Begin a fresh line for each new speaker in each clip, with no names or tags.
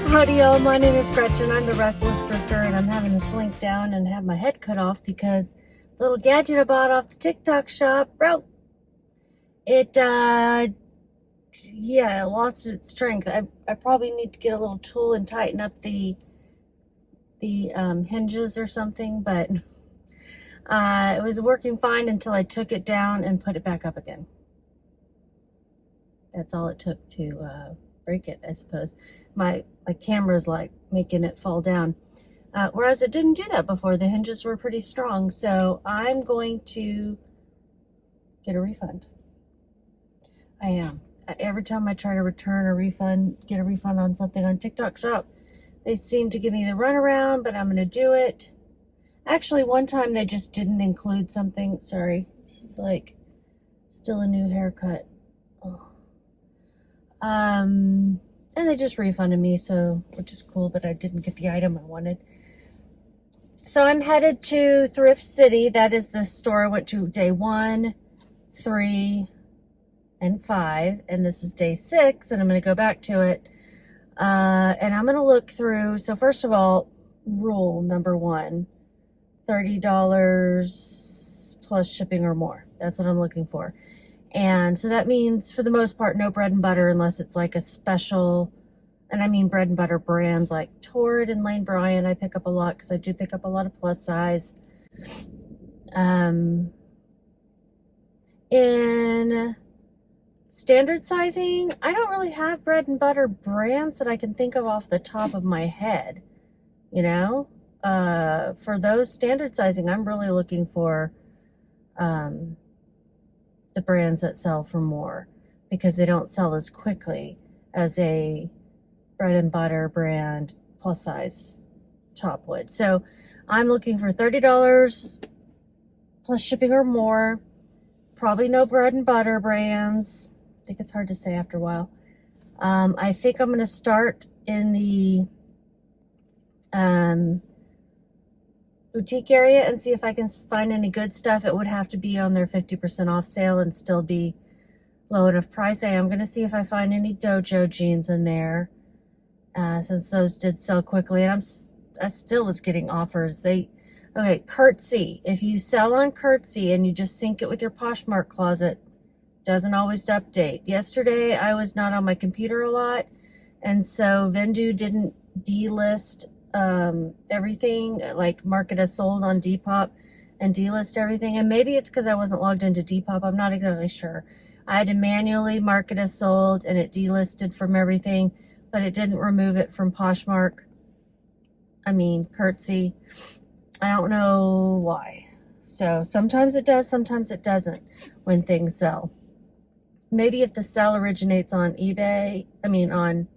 Howdy y'all, my name is Gretchen. I'm the Restless Thrifter, and I'm having to slink down and have my head cut off because the little gadget I bought off the TikTok shop broke. It lost its strength. I probably need to get a little tool and tighten up the hinges or something, but it was working fine until I took it down and put it back up again. That's all it took to break it, I suppose. My camera's like making it fall down. Whereas it didn't do that before. The hinges were pretty strong. So I'm going to get a refund. I am. Every time I try to return a refund, get a refund on something on TikTok shop, they seem to give me the runaround, but I'm going to do it. Actually, one time they just didn't include something. Sorry. This is like still a new haircut. Oh. And they just refunded me, so, which is cool, but I didn't get the item I wanted. So I'm headed to Thrift City. That is the store I went to day 1, 3, and 5, and this is day 6, and I'm going to go back to it. And I'm going to look through. So first of all, rule number 1, $30 plus shipping or more. That's what I'm looking for. And so that means, for the most part, no bread and butter unless it's like a special, and I mean bread and butter brands like Torrid and Lane Bryant. I pick up a lot because I do pick up a lot of plus size. In standard sizing, I don't really have bread and butter brands that I can think of off the top of my head. You know, for those standard sizing, I'm really looking for the brands that sell for more, because they don't sell as quickly as a bread and butter brand plus size top would. So I'm looking for $30 plus shipping or more. Probably no bread and butter brands. I think it's hard to say after a while. I think I'm going to start in the boutique area and see if I can find any good stuff. It would have to be on their 50% off sale and still be low enough price. I am going to see if I find any dojo jeans in there, since those did sell quickly, and I still was getting offers. Okay, Curtsy. If you sell on Curtsy and you just sync it with your Poshmark closet, doesn't always update. Yesterday I was not on my computer a lot, and so Vendu didn't delist everything, like mark it as sold on Depop and delist everything. And maybe it's because I wasn't logged into Depop. I'm not exactly sure. I had to manually mark it as sold, and it delisted from everything, but it didn't remove it from Poshmark. I mean, Curtsy. I don't know why. So sometimes it does, sometimes it doesn't when things sell. Maybe if the sell originates on eBay, on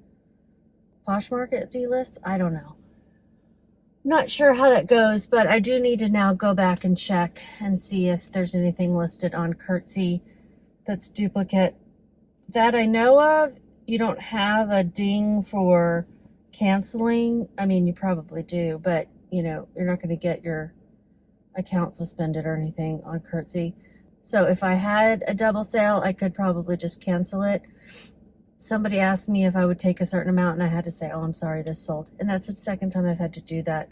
Poshmark, it delists. I don't know. Not sure how that goes, but I do need to now go back and check and see if there's anything listed on Curtsy that's duplicate. That I know of. You don't have a ding for canceling. I mean, you probably do, but you know, you're not going to get your account suspended or anything on Curtsy. So if I had a double sale, I could probably just cancel it. Somebody asked me if I would take a certain amount, and I had to say, oh, I'm sorry, this sold. And that's the second time I've had to do that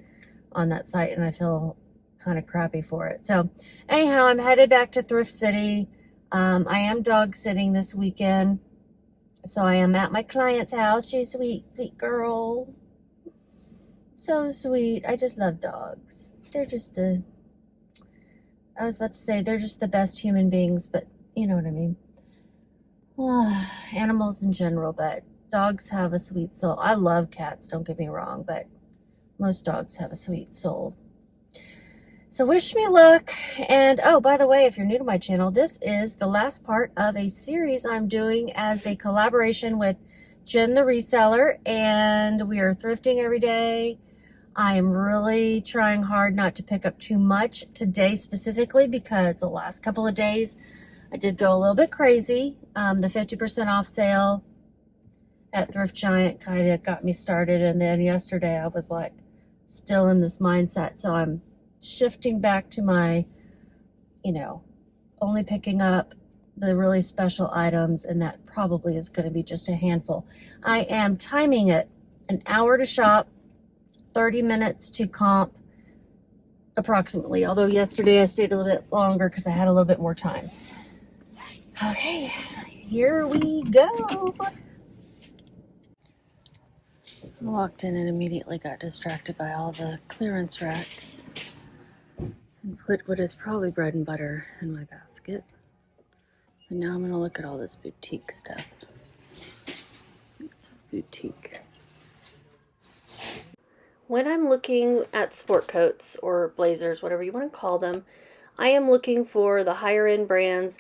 on that site, and I feel kind of crappy for it. So anyhow, I'm headed back to Thrift City. I am dog sitting this weekend. So I am at my client's house. She's sweet, sweet girl. So sweet. I just love dogs. They're just I was about to say they're just the best human beings, but you know what I mean. Animals in general, but dogs have a sweet soul. I love cats, don't get me wrong, but most dogs have a sweet soul. So wish me luck. And oh, by the way, if you're new to my channel, this is the last part of a series I'm doing as a collaboration with Jenn the reseller, and we are thrifting every day. I am really trying hard not to pick up too much today specifically, because the last couple of days I did go a little bit crazy. The 50% off sale at Thrift Giant kind of got me started, and then yesterday I was like still in this mindset. So I'm shifting back to my, only picking up the really special items, and that probably is going to be just a handful. I am timing it an hour to shop, 30 minutes to comp approximately. Although yesterday I stayed a little bit longer because I had a little bit more time. Okay, here we go. I walked in and immediately got distracted by all the clearance racks and put what is probably bread and butter in my basket. And now I'm going to look at all this boutique stuff. This is boutique. When I'm looking at sport coats or blazers, whatever you want to call them, I am looking for the higher end brands.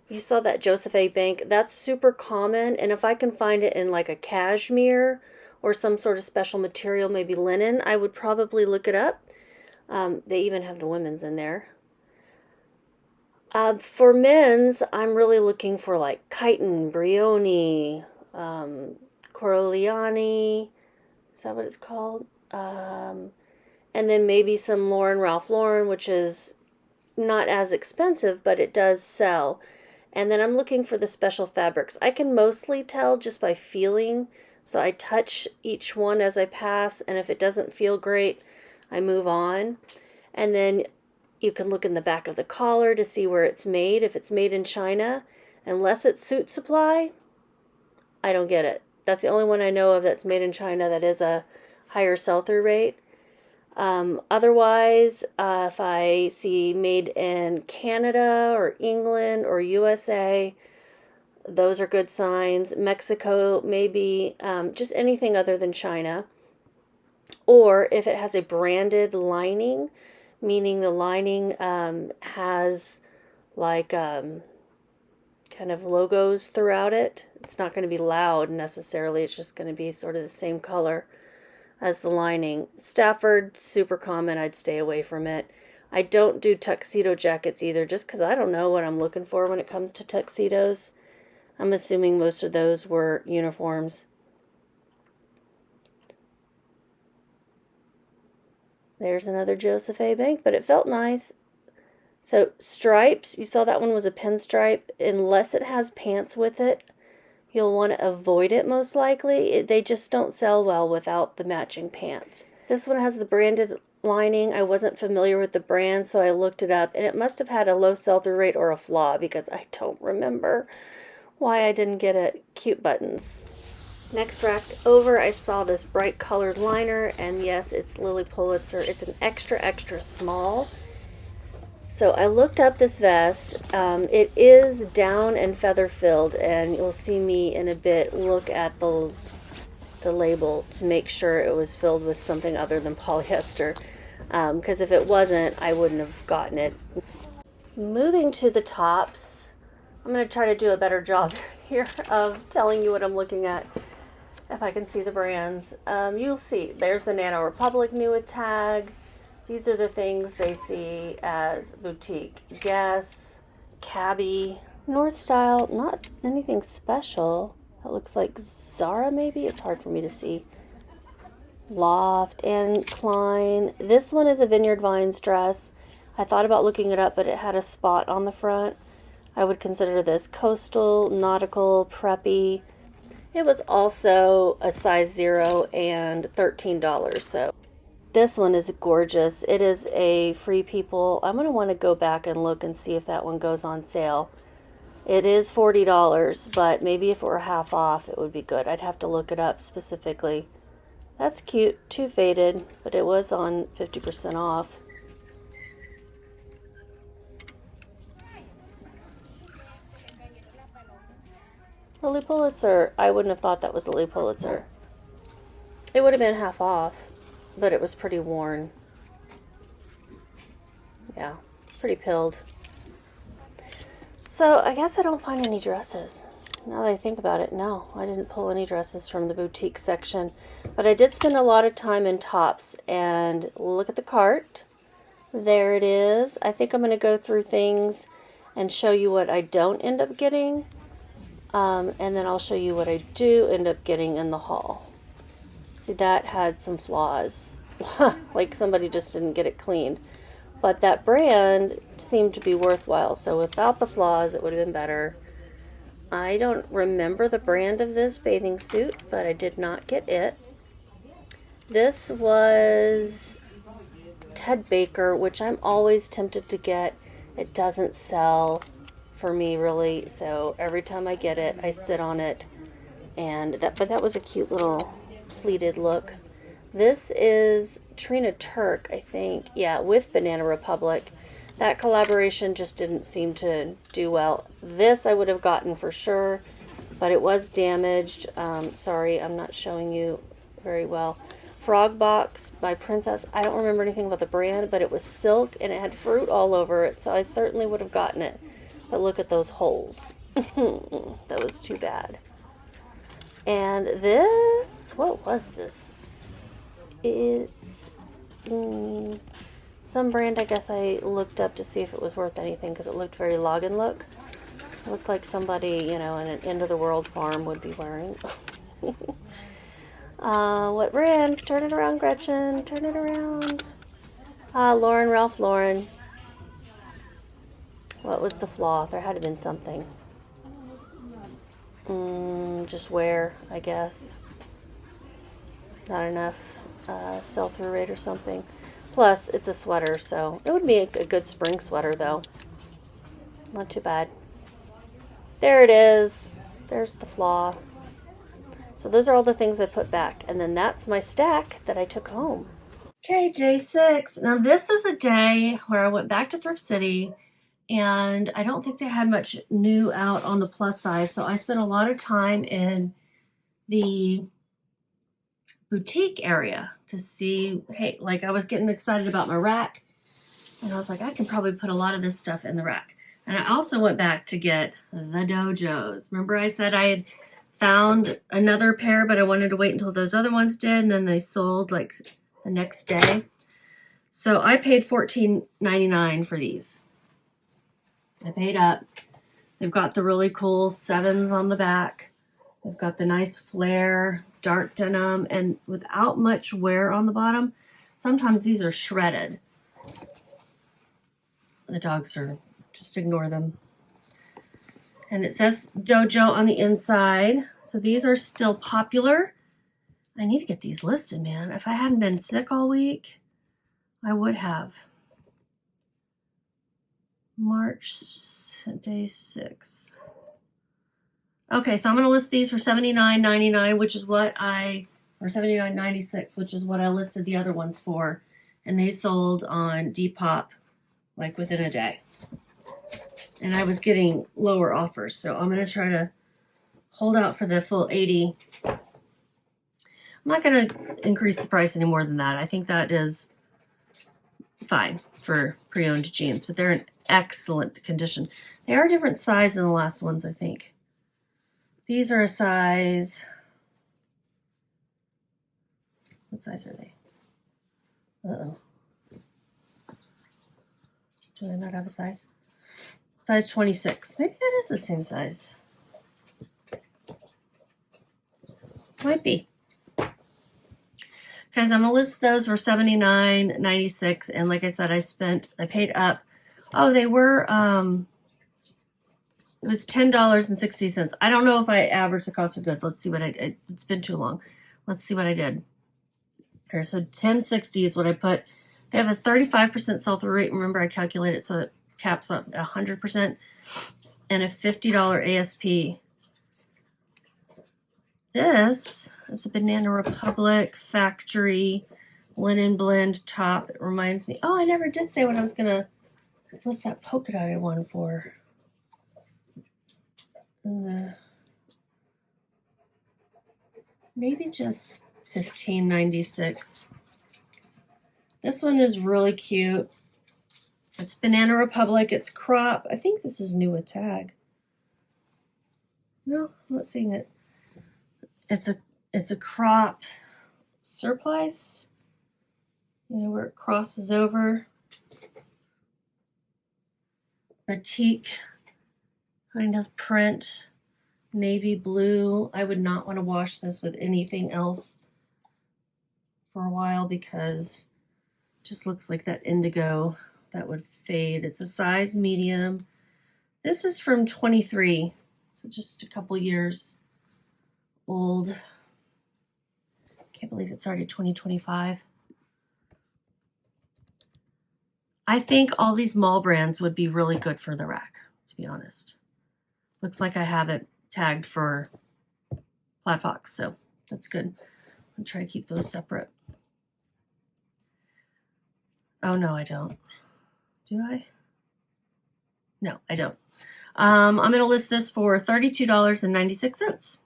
You saw that Joseph A. Bank. That's super common. And if I can find it in like a cashmere or some sort of special material, maybe linen, I would probably look it up. They even have the women's in there. For men's, I'm really looking for like chitin, Brioni, Corigliani. Is that what it's called? And then maybe some Ralph Lauren, which is not as expensive, but it does sell. And then I'm looking for the special fabrics. I can mostly tell just by feeling, so I touch each one as I pass, and if it doesn't feel great, I move on. And then you can look in the back of the collar to see where it's made. If it's made in China, unless it's Suit Supply, I don't get it. That's the only one I know of that's made in China that is a higher sell-through rate. Otherwise, if I see made in Canada or England or USA, those are good signs. Mexico, maybe, just anything other than China. Or if it has a branded lining, meaning the lining has like kind of logos throughout it. It's not going to be loud necessarily. It's just going to be sort of the same color as the lining. Stafford, super common. I'd stay away from it. I don't do tuxedo jackets either, just because I don't know what I'm looking for when it comes to tuxedos. I'm assuming most of those were uniforms. There's another Joseph A. Bank, but it felt nice. So stripes, you saw that one was a pinstripe. Unless it has pants with it, you'll want to avoid it most likely. They just don't sell well without the matching pants. This one has the branded lining. I wasn't familiar with the brand, so I looked it up, and it must have had a low sell-through rate or a flaw because I don't remember why I didn't get it. Cute buttons. Next rack over, I saw this bright colored liner, and yes, it's Lilly Pulitzer. It's an extra, extra small. So I looked up this vest. It is down and feather filled, and you'll see me in a bit look at the label to make sure it was filled with something other than polyester. Because if it wasn't, I wouldn't have gotten it. Moving to the tops, I'm going to try to do a better job here of telling you what I'm looking at. If I can see the brands, you'll see there's Banana Republic new with tag. These are the things they see as boutique. Guess, Cabby, North Style, not anything special. That looks like Zara maybe. It's hard for me to see. Loft and Klein. This one is a Vineyard Vines dress. I thought about looking it up, but it had a spot on the front. I would consider this coastal, nautical, preppy. It was also a size 0 and $13, so this one is gorgeous. It is a Free People. I'm going to want to go back and look and see if that one goes on sale. It is $40, but maybe if it were half off, it would be good. I'd have to look it up specifically. That's cute. Too faded, but it was on 50% off. Lilly Pulitzer. I wouldn't have thought that was Lilly Pulitzer. It would have been half off, but it was pretty worn. Yeah, pretty pilled. So I guess I don't find any dresses. Now that I think about it, no, I didn't pull any dresses from the boutique section. But I did spend a lot of time in tops, and look at the cart. There it is. I think I'm going to go through things and show you what I don't end up getting. And then I'll show you what I do end up getting in the haul. See, that had some flaws. Like somebody just didn't get it cleaned. But that brand seemed to be worthwhile. So without the flaws, it would have been better. I don't remember the brand of this bathing suit, but I did not get it. This was Ted Baker, which I'm always tempted to get. It doesn't sell for me really, so every time I get it, I sit on it. But that was a cute little pleated look. This is Trina Turk, I think. Yeah, with Banana Republic. That collaboration just didn't seem to do well. This I would have gotten for sure, but it was damaged. Sorry, I'm not showing you very well. Frog Box by Princess. I don't remember anything about the brand, but it was silk and it had fruit all over it, so I certainly would have gotten it. But look at those holes. That was too bad. And this, what was this? It's some brand I guess I looked up to see if it was worth anything because it looked very login look. It looked like somebody, you know, in an end of the world farm would be wearing. What brand? Turn it around, Gretchen. Turn it around. Lauren, Ralph Lauren. What was the flaw? There had to have been something. Just wear, I guess. Not enough sell-through rate or something. Plus, it's a sweater, so it would be a good spring sweater, though. Not too bad. There it is. There's the flaw. So those are all the things I put back. And then that's my stack that I took home. Okay, day 6. Now this is a day where I went back to Thrift City and I don't think they had much new out on the plus size. So I spent a lot of time in the boutique area to see, hey, like I was getting excited about my rack. And I was like, I can probably put a lot of this stuff in the rack. And I also went back to get the dojos. Remember I said I had found another pair, but I wanted to wait until those other ones did, and then they sold like the next day. So I paid $14.99 for these. I paid up. They've got the really cool 7s on the back. They've got the nice flare, dark denim, and without much wear on the bottom. Sometimes these are shredded. The dogs are, just ignore them. And it says Dojo on the inside. So these are still popular. I need to get these listed, man. If I hadn't been sick all week, I would have. March, day 6th. Okay, so I'm going to list these for $79.99, which is what or $79.96, which is what I listed the other ones for. And they sold on Depop like within a day. And I was getting lower offers, so I'm going to try to hold out for the full 80. I'm not going to increase the price any more than that. I think that is fine for pre-owned jeans, but they're in excellent condition. They are a different size than the last ones, I think. These are a size, what size are they? Uh-oh. Do I not have a size? Size 26. Maybe that is the same size. Might be. Guys, I'm going to list those for $79.96. And like I said, I paid up. Oh, they were, it was $10.60. I don't know if I averaged the cost of goods. Let's see what I did. It's been too long. Let's see what I did. Here, so $10.60 is what I put. They have a 35% sell-through rate. Remember, I calculated it so it caps up 100%, and a $50 ASP. This is a Banana Republic factory linen blend top. It reminds me. Oh, I never did say what I was gonna. What's that polka dotted one for? And maybe just $15.96. This one is really cute. It's Banana Republic. It's crop. I think this is new with tag. No, I'm not seeing it. It's a crop surplice. You know, where it crosses over. Batik kind of print. Navy blue. I would not want to wash this with anything else for a while because it just looks like that indigo that would fade. It's a size medium. This is from 23, so just a couple years old. Can't believe it's already 2025. I think all these mall brands would be really good for the rack, to be honest. Looks like I have it tagged for Plaid Fox, so that's good. I'll try to keep those separate. Oh, no, I don't. Do I? No, I don't. I'm going to list this for $32.96.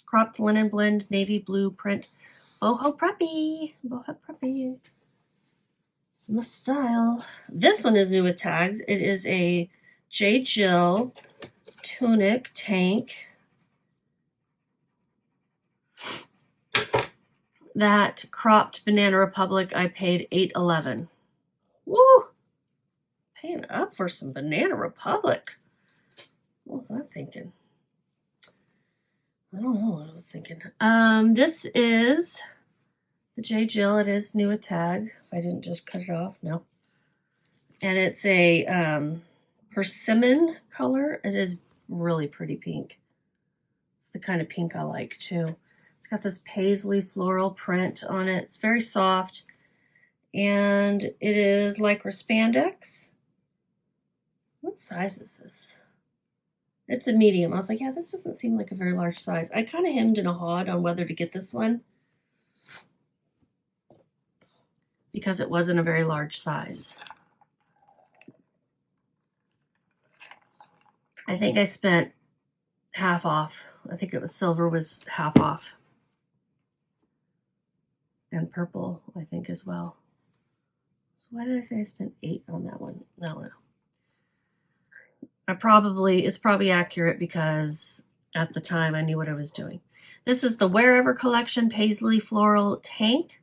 Cropped linen blend, navy blue print. Boho preppy. Boho preppy. It's my style. This one is new with tags. It is a J. Jill tunic tank. That cropped Banana Republic, I paid $8.11. Woo! Paying up for some Banana Republic. What was I thinking? I don't know what I was thinking. This is the J. Jill. It is new with tag. If I didn't just cut it off, no. And it's a persimmon color. It is really pretty pink. It's the kind of pink I like too. It's got this paisley floral print on it. It's very soft. And it is lycra spandex. What size is this? It's a medium. I was like, yeah, this doesn't seem like a very large size. I kind of hemmed and hawed on whether to get this one because it wasn't a very large size. I think I spent half off. I think it was silver was half off. And purple, I think, as well. So why did I say I spent $8 on that one? No. It's probably accurate because at the time I knew what I was doing. This is the Wherever Collection Paisley Floral Tank.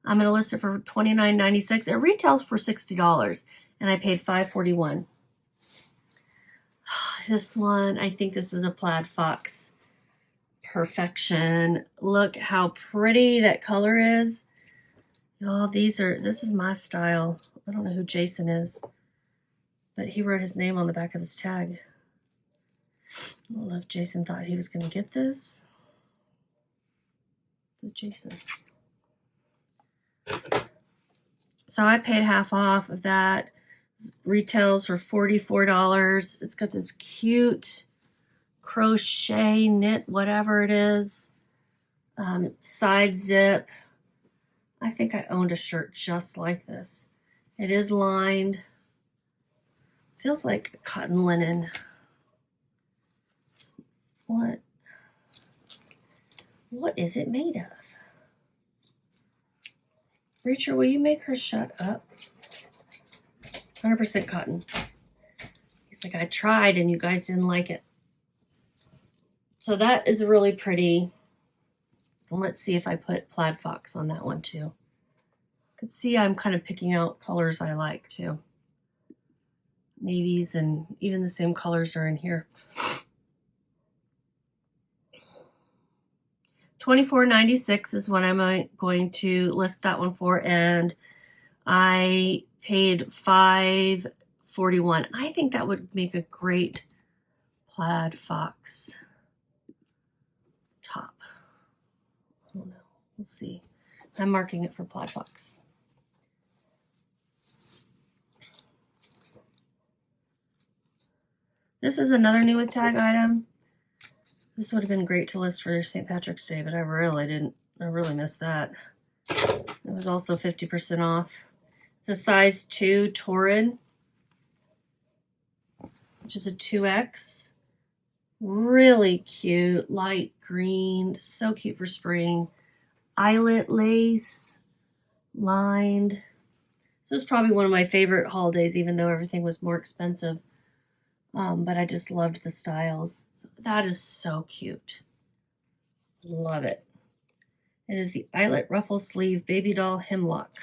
I'm going to list it for $29.96. It retails for $60 and I paid $5.41. This one, I think this is a Plaid Fox perfection. Look how pretty that color is. Y'all, this is my style. I don't know who Jason is, but he wrote his name on the back of this tag. I don't know if Jason thought he was going to get this. Who's Jason? So I paid half off of that. Retails for $44. It's got this cute crochet knit, whatever it is. Side zip. I think I owned a shirt just like this. It is lined. Feels like cotton linen. What is it made of? Reacher, will you make her shut up? 100% cotton. He's like, I tried and you guys didn't like it. So that is really pretty. And let's see if I put Plaid Fox on that one too. You can see I'm kind of picking out colors I like too. Navies and even the same colors are in here. $24.96 is what I'm going to list that one for, and I paid $5.41. I think that would make a great Plaid Fox top. I don't know. We'll see. I'm marking it for Plaid Fox. This is another new with tag item. This would have been great to list for St. Patrick's Day, but I really didn't. I really missed that. It was also 50% off. It's a size 2 Torrid, which is a 2X. Really cute, light green, so cute for spring. Eyelet lace, lined. This is probably one of my favorite holidays, even though everything was more expensive. But I just loved the styles. So that is so cute. Love it. It is the Eyelet Ruffle Sleeve Baby Doll Hemlock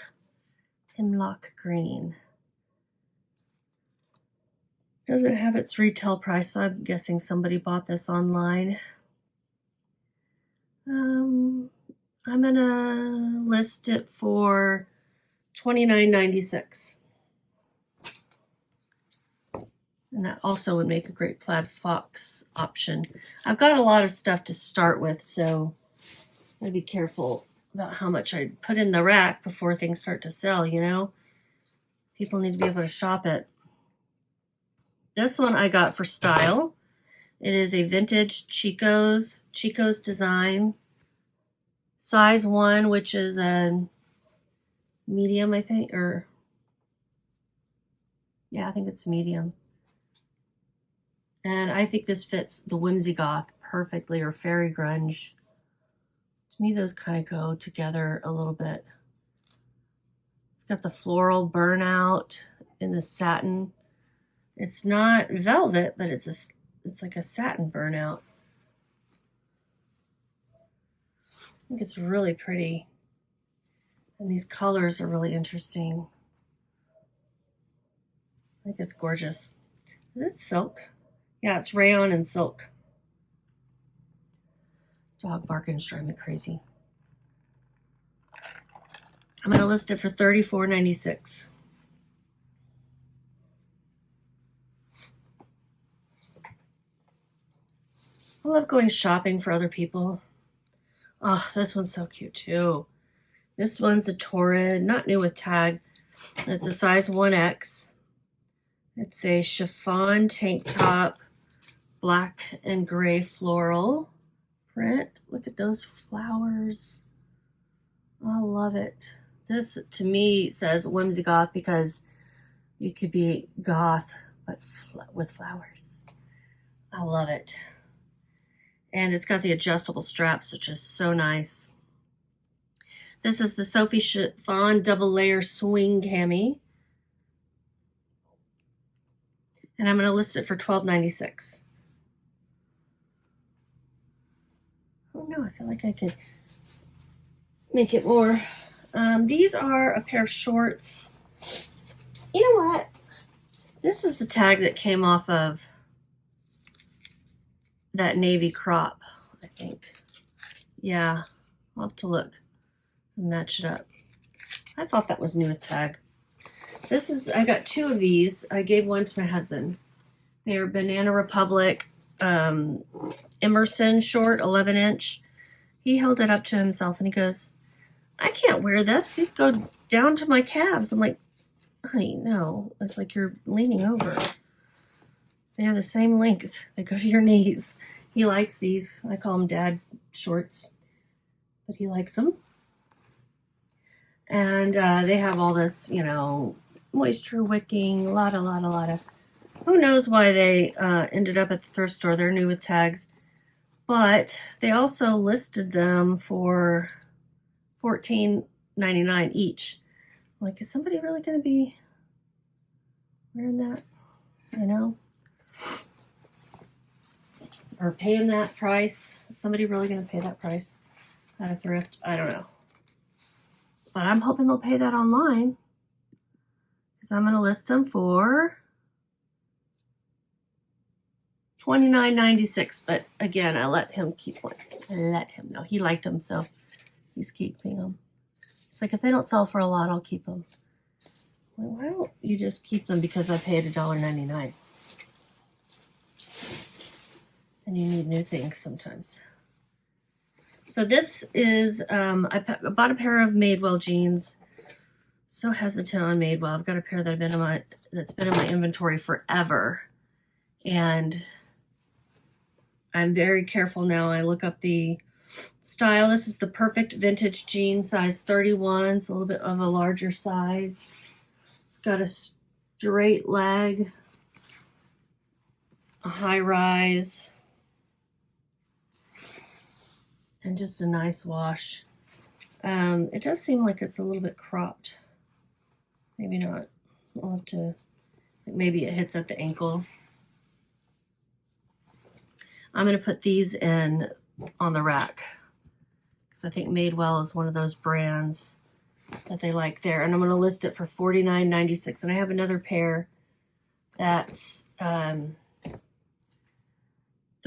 green. Doesn't have its retail price, so I'm guessing somebody bought this online. I'm gonna list it for $29.96. And that also would make a great Plaid Fox option. I've got a lot of stuff to start with, so Gotta be careful about how much I put in the rack before things start to sell, you know? People need to be able to shop it. This one I got for style. It is a vintage Chico's design. Size 1, which is a medium, I think, or yeah, I think it's medium. And I think this fits the whimsy goth perfectly, or fairy grunge. To me, those kind of go together a little bit. It's got the floral burnout in the satin. It's not velvet, but it's like a satin burnout. I think it's really pretty. And these colors are really interesting. I think it's gorgeous. Is it silk? Yeah, it's rayon and silk. Dog barking's driving me crazy. I'm going to list it for $34.96. I love going shopping for other people. Oh, this one's so cute too. This one's a torrid, not new with tag. It's a size 1X. It's a chiffon tank top, black and gray floral print. Look at those flowers. I love it. This, to me, says whimsy goth because you could be goth, but with flowers. I love it. And it's got the adjustable straps, which is so nice. This is the Sophie Chiffon double layer swing cami. And I'm going to list it for $12.96. Oh no, I feel like I could make it more. These are a pair of shorts. You know what? This is the tag that came off of that navy crop, I think. Yeah, I'll have to look and match it up. I thought that was new with tag. This is, I got 2 of these. I gave one to my husband. They're Banana Republic Emerson short, 11-inch. He held it up to himself and he goes, I can't wear this. These go down to my calves. I'm like, honey, no. It's like you're leaning over. They're the same length. They go to your knees. He likes these. I call them dad shorts, but he likes them. And they have all this, you know, moisture wicking, a lot of. Who knows why they ended up at the thrift store. They're new with tags. But they also listed them for $14.99 each. Like, is somebody really going to be wearing that? You know? Or paying that price? Is somebody really going to pay that price at a thrift? I don't know. But I'm hoping they'll pay that online. Because I'm going to list them for $29.96. But again, I let him keep one. I let him know. He liked them, so he's keeping them. It's like, if they don't sell for a lot, I'll keep them. Well, why don't you just keep them because I paid $1.99? And you need new things sometimes. So this is, I bought a pair of Madewell jeans. So hesitant on Madewell. I've got a pair that's been in my inventory forever. And I'm very careful now. I look up the style. This is the perfect vintage jean, size 31. It's a little bit of a larger size. It's got a straight leg, a high rise, and just a nice wash. It does seem like it's a little bit cropped. Maybe not. I'll have to, maybe it hits at the ankle. I'm going to put these in on the rack because I think Madewell is one of those brands that they like there. And I'm going to list it for $49.96. And I have another pair that's the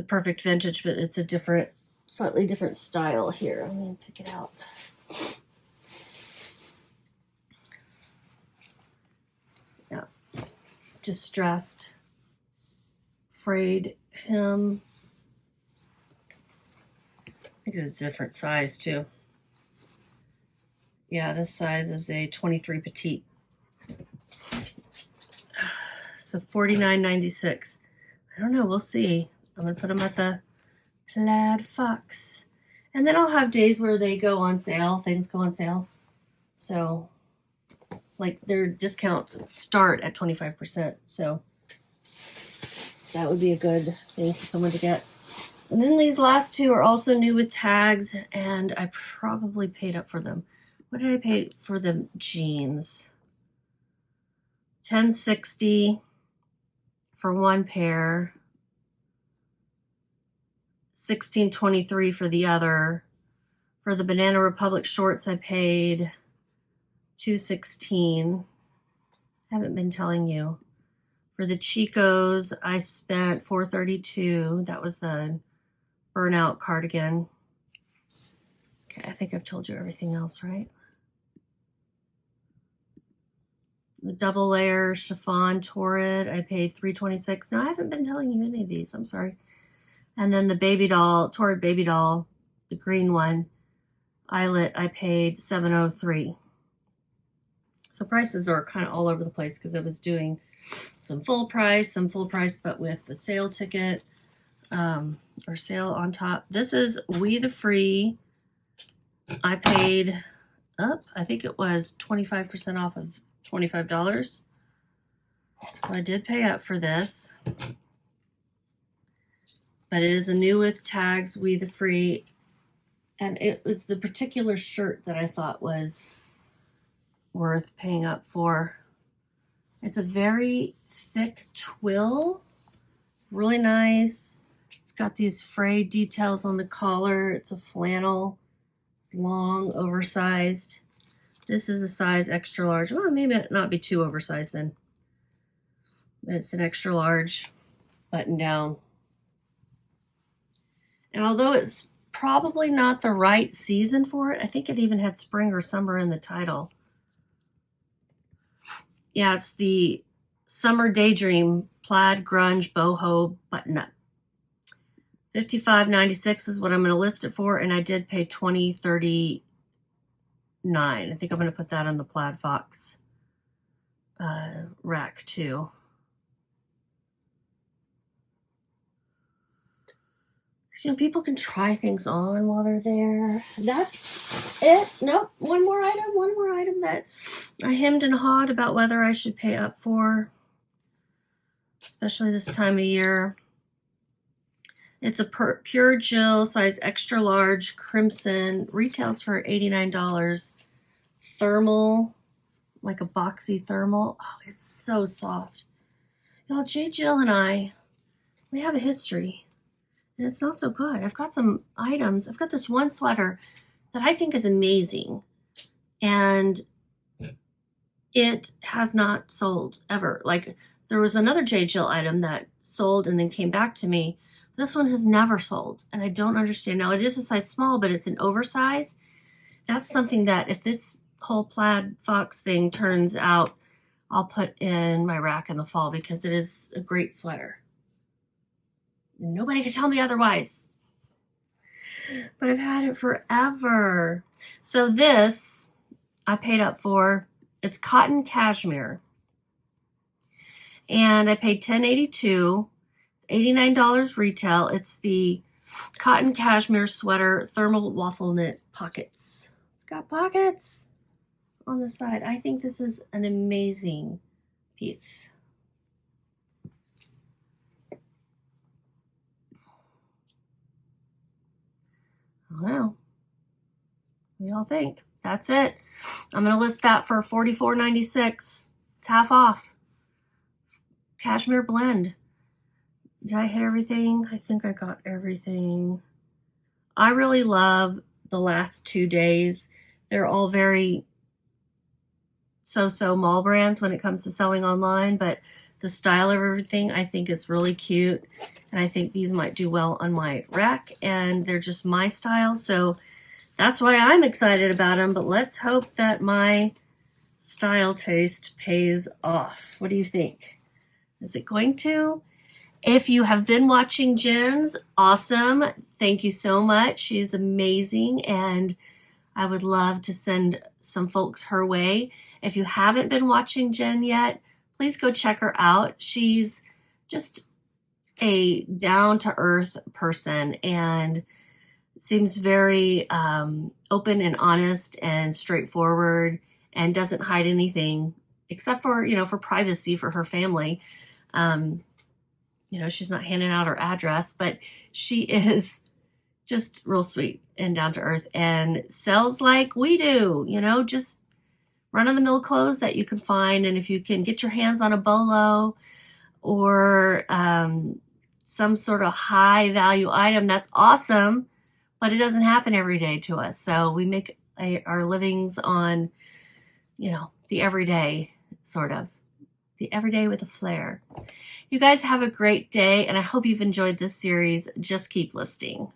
perfect vintage, but it's a different, slightly different style here. Let me pick it out. Yeah. Distressed. Frayed hem. think it's a different size too. Yeah, this size is a 23 petite. So $49.96. I don't know, we'll see. I'm gonna put them at the Plaid Fox. And then I'll have days where they go on sale, things go on sale. So like their discounts start at 25%. So that would be a good thing for someone to get. And then these last two are also new with tags, and I probably paid up for them. What did I pay for the jeans? $10.60 for one pair. $16.23 for the other. For the Banana Republic shorts, I paid $2.16. Haven't been telling you. For the Chicos, I spent $4.32. That was the burnout cardigan. Okay, I think I've told you everything else, right? The double layer chiffon Torrid, I paid $3.26. No, I haven't been telling you any of these. I'm sorry. And then the baby doll, Torrid baby doll, the green one, eyelet, I paid $7.03. So prices are kind of all over the place because I was doing some full price, but with the sale ticket or sale on top. This is We the Free. I paid up, I think it was 25% off of $25. So I did pay up for this. But it is a new with tags, We the Free. And it was the particular shirt that I thought was worth paying up for. It's a very thick twill, really nice. It's got these frayed details on the collar. It's a flannel. It's long, oversized. This is a size extra large. Well, maybe not be too oversized then. But it's an extra large button down. And although it's probably not the right season for it, I think it even had spring or summer in the title. Yeah, it's the Summer Daydream Plaid Grunge Boho Button-Up. $55.96 is what I'm going to list it for, and I did pay $20.39. I think I'm going to put that on the Plaid Fox rack too. You know, people can try things on while they're there. That's it. Nope. One more item that I hemmed and hawed about whether I should pay up for, especially this time of year. It's a Pure Jill size extra large crimson. Retails for $89. Thermal, like a boxy thermal. Oh, it's so soft. Y'all, J. Jill and I, we have a history. And it's not so good. I've got some items. I've got this one sweater that I think is amazing. And it has not sold ever. Like, there was another J. Jill item that sold and then came back to me. This one has never sold. And I don't understand. Now, it is a size small, but it's an oversize. That's something that if this whole Plaid Fox thing turns out, I'll put in my rack in the fall because it is a great sweater. Nobody can tell me otherwise. But I've had it forever. So this, I paid up for. It's cotton cashmere. And I paid $10.82. It's $89 retail. It's the cotton cashmere sweater thermal waffle knit pockets. It's got pockets on the side. I think this is an amazing piece. I don't know. What do y'all think? That's it. I'm going to list that for $44.96. It's half off. Cashmere blend. Did I hit everything? I think I got everything. I really love the last 2 days. They're all very so-so mall brands when it comes to selling online, but the style of everything I think is really cute. And I think these might do well on my rack, and they're just my style. So that's why I'm excited about them. But let's hope that my style taste pays off. What do you think? Is it going to? If you have been watching Jenn's, awesome. Thank you so much. She's amazing, and I would love to send some folks her way. If you haven't been watching Jenn yet, please go check her out. She's just a down-to-earth person and seems very open and honest and straightforward and doesn't hide anything except for, for privacy for her family. She's not handing out her address, but she is just real sweet and down to earth and sells like we do, just run-of-the-mill clothes that you can find. And if you can get your hands on a bolo or some sort of high value item, that's awesome, but it doesn't happen every day to us. So we make our livings on, the everyday, sort of. The everyday with a flair. You guys have a great day, and I hope you've enjoyed this series. Just keep listing.